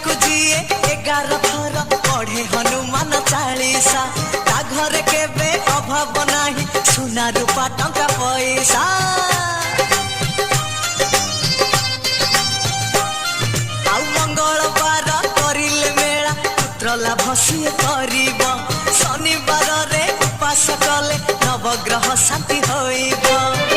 को जिए 11 थर पढ़े हनुमान चालीसा ता घरे केबे अभाव नाही सुना रूपा टंका पैसा आउ मंगलवार करिले मेला पुत्र लाभ सिए करिब शनिवार रे उपास कले नवग्रह शांति होइब।